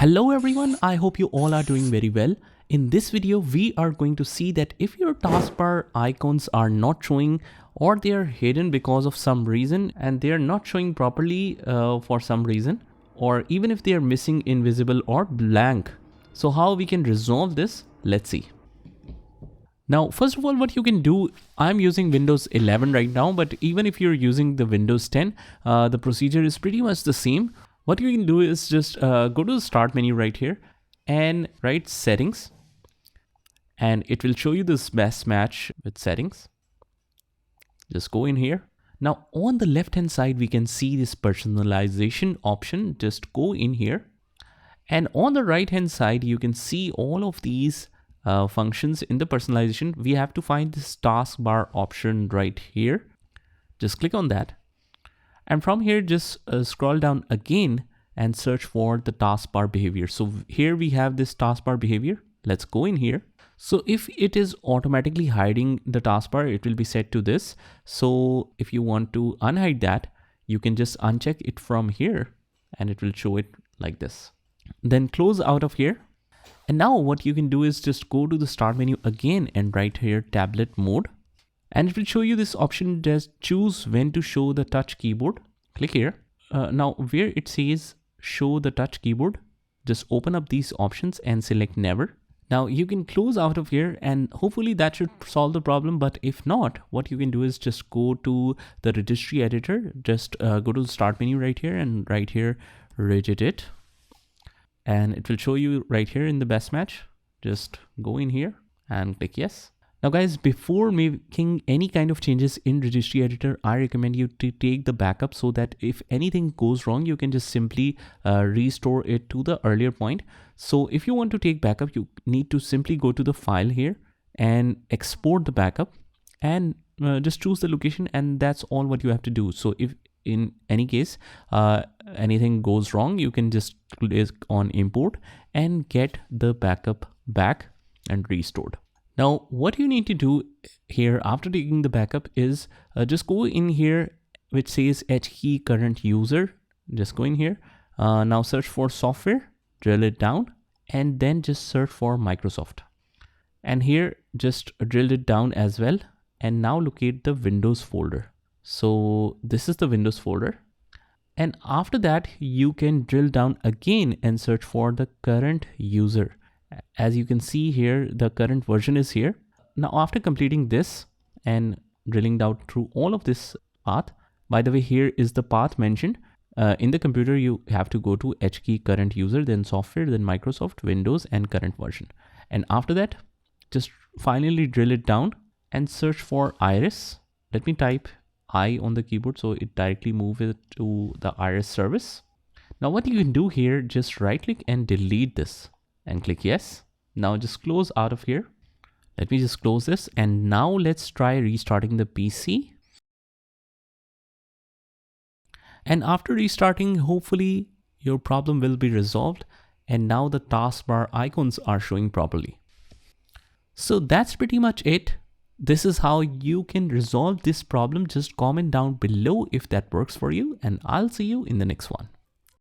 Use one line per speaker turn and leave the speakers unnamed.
Hello everyone, I hope you all are doing very well. In this video, we are going to see that if your taskbar icons are not showing or they are hidden because of some reason and they are not showing properly for some reason, or even if they are missing, invisible or blank. So how we can resolve this? Let's see. Now, first of all, what you can do, I'm using Windows 11 right now, but even if you're using the Windows 10, the procedure is pretty much the same. What you can do is just go to the start menu right here and write settings, and it will show you this best match with settings. Just go in here. Now on the left hand side, we can see this personalization option. Just go in here, and on the right hand side, you can see all of these functions in the personalization. We have to find this taskbar option right here. Just click on that. And from here, just scroll down again and search for the taskbar behavior. So here we have this taskbar behavior. Let's go in here. So if it is automatically hiding the taskbar, it will be set to this. So if you want to unhide that, you can just uncheck it from here and it will show it like this. Then close out of here. And now what you can do is just go to the start menu again and right here, tablet mode. And it will show you this option, just choose when to show the touch keyboard. Click here. Now where it says show the touch keyboard, just open up these options and select never. Now you can close out of here and hopefully that should solve the problem. But if not, what you can do is just go to the registry editor, just go to the start menu right here and right here, regedit. And it will show you right here in the best match. Just go in here and click yes. Now guys, before making any kind of changes in registry editor, I recommend you to take the backup so that if anything goes wrong, you can just simply restore it to the earlier point. So if you want to take backup, you need to simply go to the file here and export the backup and just choose the location, and that's all what you have to do. So if in any case anything goes wrong, you can just click on import and get the backup back and restored. Now, what you need to do here after taking the backup is just go in here, which says key current user. Just go in here. Now search for software, drill it down, and then just search for Microsoft. And here, just drill it down as well. And now locate the Windows folder. So this is the Windows folder. And after that, you can drill down again and search for the current user. As you can see here, the current version is here. Now, after completing this and drilling down through all of this path, by the way, here is the path mentioned. In the computer, you have to go to key current user, then software, then Microsoft, Windows, and current version. And after that, just finally drill it down and search for Iris. Let me type I on the keyboard so it directly moves it to the Iris service. Now, what you can do here, just right click and delete this. And click yes. Now just close out of here. Let me just close this. And now let's try restarting the PC. And after restarting, hopefully your problem will be resolved. And now the taskbar icons are showing properly. So that's pretty much it. This is how you can resolve this problem. Just comment down below if that works for you. And I'll see you in the next one.